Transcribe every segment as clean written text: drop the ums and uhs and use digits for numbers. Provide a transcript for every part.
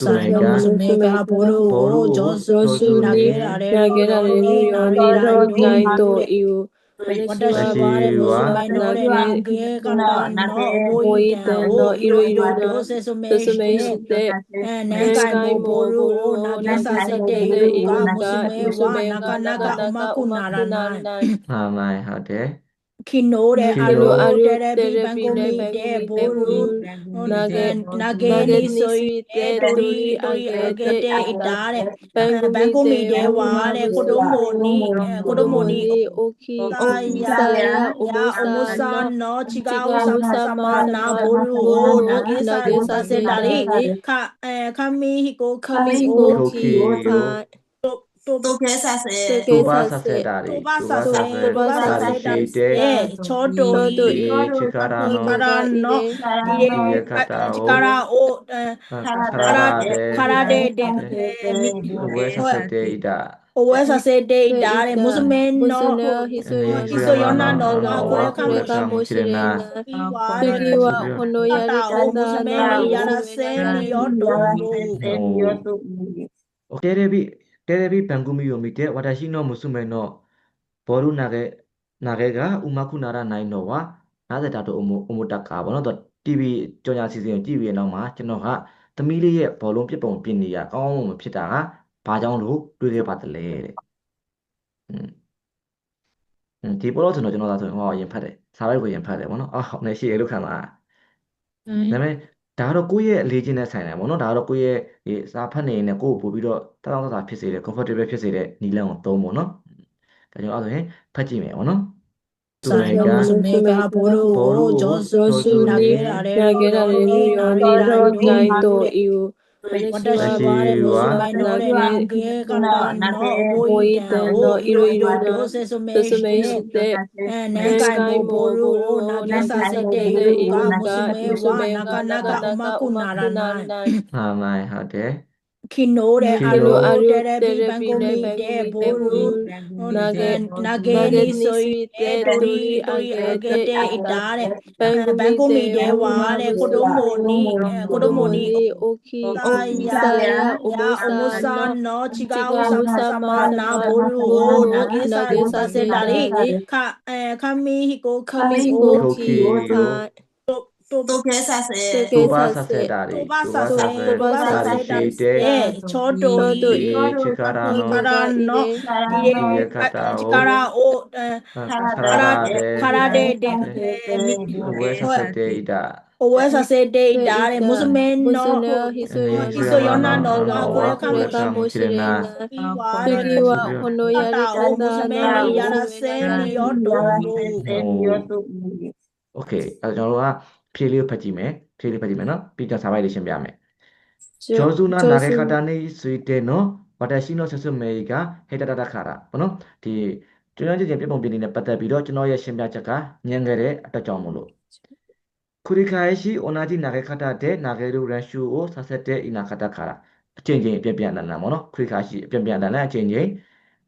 Sumega Boro Josu Nagera Nida Gaito Iu Watashi wa Nage Kata no Boite no Iru Susume Nengai Boru Nagesa Sete Iruka Musume Naga Umakunara Nai Hade Kino Aru Terebi Bangomi De Boru Nageni Soi Tori Agete Idare Bangomi De Ware Kodomoni Saya Omusa no Chiga Sama na Boru Nagesa Sedari Kami Hiko Tobasa Chodo Chikara no Chikara o Karade Owesa Sede Idare Musumen no Hisoyona no Kureka Mushirena Pikiwa Hono Yari Musumen Yara Semi Yoto Terebi Bangumi Yomite, Watashi no Musume no Boru Nagega, Umakunara Nainowa, Nada Tato Umutaka, one of the TV Joya season TV no ma, Chenoha, the Mili Polum Pipon Pinia, Pita, Pajong, do the battle. People also know that in Pade, Salary in Pade, one of the she look at 다로꾸의 리진의 사이나 뭐노 다로꾸의 이 사판에 고 보비로 따라다 피세레 컴포터블 피세레 닐랑 또 뭐노 가지고 아도에 파지메 뭐노 Sumega Boro Josu Nagera Nida Gaito Iu Watashi wa Nage Kata no Boite no Iru Susume Nengai Boru Nagesa Sete Iruka Musume Naga Umakunara Nai Hade Kino Aru Terebi Bangomi De Boru Nageni Soi Tori Agete Idare Bangomi De Ware Kodomoni Saya Omusa no Chiga Sama na Boru Nagesa Sedari Kami Hiko Tobasa Chodo Chikara no Chikara o Owesa Sede Idare Musumen no Hisoyona no Kureka Mushirena Pikiwa Hono Yari Musumen Yara Semi Yoto Okay, 저는 필리오 파지메 너 비자 사바이레이션 비하메 조수나 나게카다니 스위테노 와타시노 스스메이가 헤다다다카라 뭐노 디ကျွမ်းကျင်ပြပုံပြနေနဲ့ပတ်သက်ပြီးတော့ကျွန်တော်ရဲ့ရှင်းပြချက်ကညံခဲ့တဲ့အတက်ကြောင့်မို့လို့ခုရိခိုင်ရှိအိုနာဂျီနာဂေခတာတဲ့နာဂေရူရန်ရှူကိုဆက်ဆက်တဲ့အီနာခတာခါတာအချင်းချင်းအပြပြန်လာပေါ့နော်ခုရိခိုင်ရှိအပြန်လာတဲ့အချင်းချင်း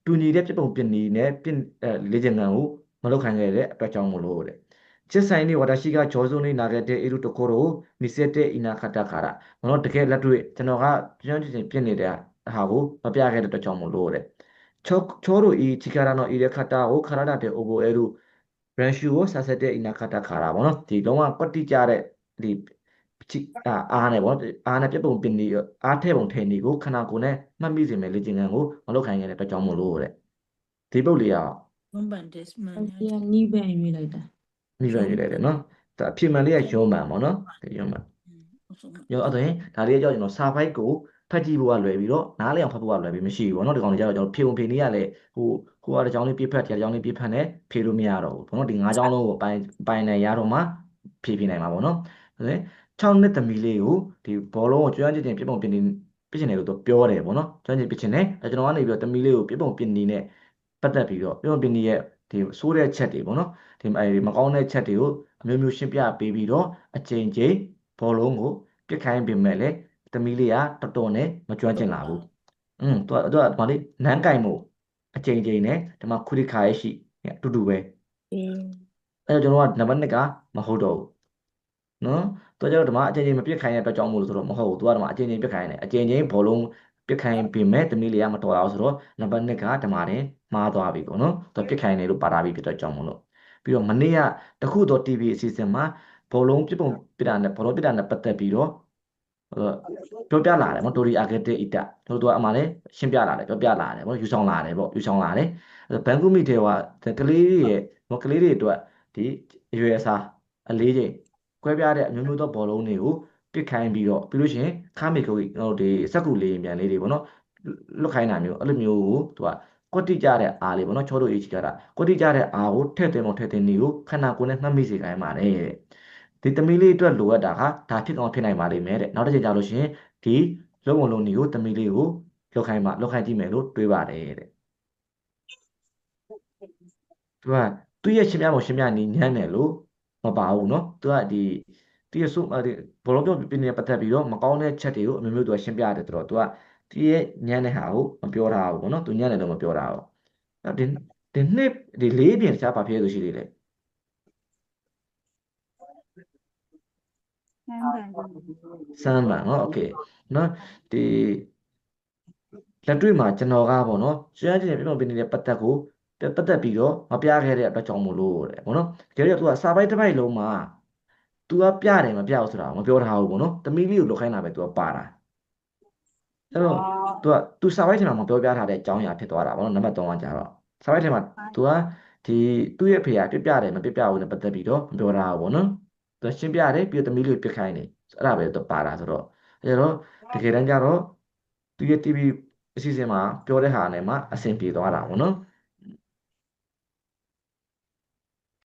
တူညီတဲ့ပြပုံပြနေနဲ့လေ့ကျင့်ခန်းကိုမလုပ်ခိုင်းခဲ့တဲ့အတွက်ကြောင့်မို့လို့တဲ့ချစ်ဆိုင်နေဝါတာရှိကဂျော်ဇုန်နေနာခဲ့တဲ့အီရူတကိုရိုမီဆက်တဲ့အီနာခတာခါတာမနော်တကယ်လက်တွေ့ကျွန်တော်ကကျွမ်းကျင်ပြနေတဲ့ဟာကိုမပြခဲ့တဲ့အတွက်ကြောင့်မို့လို့တဲ့초로 이 지가라노 이레 카타오 카라다데 오보 에루 렌슈오 사세데 이나 카타 카라 뭐노 디 롱아 껏티 짜레 디 아네 뭐 아네 뼈봉 빈니 아태 봉 태니 고ခနာကိုနဲ့မှတ်မိစေမယ်လေ့ကျင့်ခန်းကိုမလုပ်ခိုင်းခဲ့တဲ့အတွက်ကြောင့်မို့လို့တဲ့ဒီပုတ်လေးက One this man နီးပန်ရွေးလိုက်တာ မိဘရေးလိုက်တယ်နော်ဒါအဖြစ်မှန်လေးကရုံးမှန်ပေါ့နော်ရုံးမှန်ရောအဲ့ဒါရင်ဒါလေးကြောင့်ကျွန်တော်စာဖိုက်ကိုဖတ်ကြည့်ဖို့ကလွယ်ပြီးတော့နားလည်အောင်ဖတ်ဖို့ကလွယ်ပြီးမရှိဘူးပေါ့နော်ဒီကောင်လေးကျတော့ကျွန်တော်ဖြေုံဖြေနေရလဲဟိုကအကြောင်းလေးပြဖတ်တရားအကြောင်းလေးပြဖတ်နဲ့ဖြေလို့မရတော့ဘူးပေါ့နော်ဒီ၅ကြောင်းလုံးကိုပိုင်နိုင်ရတော့မှဖြေနိုင်မှာပေါ့နော်ဒါဆို6နှစ်သမီးလေးကိုဒီဘောလုံးကိုကျွမ်းကျင်ပြပုံပြနေလို့တော့ပြောတယ်ပေါ့နော်ကျွမ်းကျင်ပြချင်တယ်ကျွန်တော်ကနေပြီးတော့သမီးလေးကိုပြပုံပြနေနဲ့ပတ်သက်ပြီးတော့ပြပုံပြနေရဲ့ဒီဆိုးတဲ့ချက်တွေပေါ့နော်ဒီမကောင်းတဲ့ချက်တွေကိုအမျိုးမျိုးရှင်းပြပေးပြီးတော့အချိန်ချင်းဘောလုံးကိုပြစ်ခိုင်းပေးမယ်လေသမီးလေးကတော်တော်နဲ့မကျွမ်းကျင်လာဘူးသူကဒီမှာလေးနန်းကင်မှုအချိန်ချင်းနဲ့ဒီမှာခုရိခါရဲ့ရှိအတူတူပဲအဲ့တော့ကျွန်တော်ကနံပါတ်1ကမဟုတ်တော့ဘူး နော်သူကျတော့ဒီမှာအချိန်ချင်းမပြစ်ခိုင်းတဲ့အတွက်ကြောင့်မို့လို့ဆိုတော့မဟုတ်ဘူးသူကဒီမှာအချိန်ချင်းပြစ်ခိုင်းတယ်အချိန်ချင်းဘောလုံးပြစ်ခိုင်းပေမဲ့တမီလေးကမတော်အောင်ဆိုတော့နံပါတ်2ကဒီမှာတင်မှားသွားပြီပေါ့နော်သူပြစ်ခိုင်းတယ်လို့ပါတာပြီဖြစ်တဲ့ကြောင့်မို့လို့ပြီးတော့မနေ့ကတခုတော့ TV အစီအစဉ်မှာဘောလုံးပြစ်ပုံပြစ်တာနဲ့ဘောလုံးပြစ်တာနဲ့ပတ်သက်ပြီးတော့ပြောပြလာတယ်ပေါ့တိုရီအာဂက်တစ်အီတာတို့သူကအမှလည်းရှင်းပြလာတယ်ပြောပြလာတယ်ပေါ့ယူဆောင်လာတယ်ပေါ့ယူဆောင်လာတယ်ဘန်ကူမီတေကကလေးတွေရဲ့ကလေးတွေအတွက်ဒီအရွယ်အစားအလေးချိန်ကွဲပြားတဲ့အမျိုးမျိုးသောဘောလုံးတွေကိုပစ်ခိုင်းပြီးတော့ပြီးလို့ရှိရင်ခါမီကိုတို့ဒီစက်ကူလေးပြန်လေးတွေပေါ့နော်လွတ်ခိုင်းတာမျိုးအဲ့လိုမျိုးကိုသူကကွက်တိကြတဲ့အားလေးပေါ့နော်ချောတို့ရေးချကြတာကွက်တိကြတဲ့အားကိုထည့်သွင်းလို့ထည့်သွင်းနေကိုခန္ဓာကိုယ်နဲ့မှတ်မိစေခိုင်းပါတယ်တဲ့ဒီသမီးလေးအတွက်လိုအပ်တာကဒါဖြစ်ကောင်းဖြစ်နိုင်ပါလိမ့်မယ်တဲ့နောက်တစ်ချိန်ကြာလို့ရှိရင်ဒီလုံးဝလုံးတွေကိုသမီးလေးကိုလောက်ခိုင်းကြည့်မယ်လို့တွေးပါတယ်တဲ့သူကသူ့ရဲ့ရှင်းပြပုံရှင်းပြနည်းညံ့တယ်လို့မပါဘူးเนาะသူကဒီရဲ့ဆိုဒီဘောလုံးပြောပြနေပတ်သက်ပြီးတော့မကောင်းတဲ့ချက်တွေကိုအမျိုးမျိုးသူကရှင်းပြတယ်ဆိုတော့သူကဒီရဲ့ညံ့တဲ့ဟာကိုမပြောထားဘူးပေါ့နော်သူညံ့တယ်လို့မပြောထားဘူးအဲ့ဒီနှစ်ဒီလေးပြင်တခြားဘာဖြစ်လို့ရှိသေးလဲစမ်းပါเนาะโอเคเนาะဒီလက်တွေ့မှာကျွန်တော်ကပေါ့နော်ကျွမ်းကျင်ပြည့်ပြနေတဲ့ပတ်သက်ပြီးတော့မပြခဲ့တဲ့အတွက်ကြောင့်မို့လို့တဲ့ပေါ့နော်တကယ်တော့သူကစာပိုက်တစ်ပိုက်လုံးမှာသူကပြတယ်မပြဘူးဆိုတာမပြောထားဘူးပေါ့နော်တမီးလေးကိုလွတ်ခိုင်းတာပဲသူကပါတာအဲ့တော့သူစာပိုက်ထဲမှာမပြောပြထားတဲ့အကြောင်းအရာဖြစ်သွားတာပေါ့နော်နံပါတ်3ကကြတော့စာပိုက်ထဲမှာသူကဒီသူ့ရဲ့ဖေကပြပြတယ်မပြပြဘူးနဲ့ပတ်သက်ပြီးတော့မပြောထားဘူးပေါ့နော်သူရှင်းပြတယ်ပြီးတော့တမီးလေးကိုပြခိုင်းတယ်အဲ့ဒါပဲသူပါတာဆိုတော့အဲ့တော့တကယ်တမ်းကျတော့သူရဲ့ TV အစီအစဉ်မှာပြောတဲ့ဟာနဲ့မှအဆင်ပြေသွားတာပေါ့နော်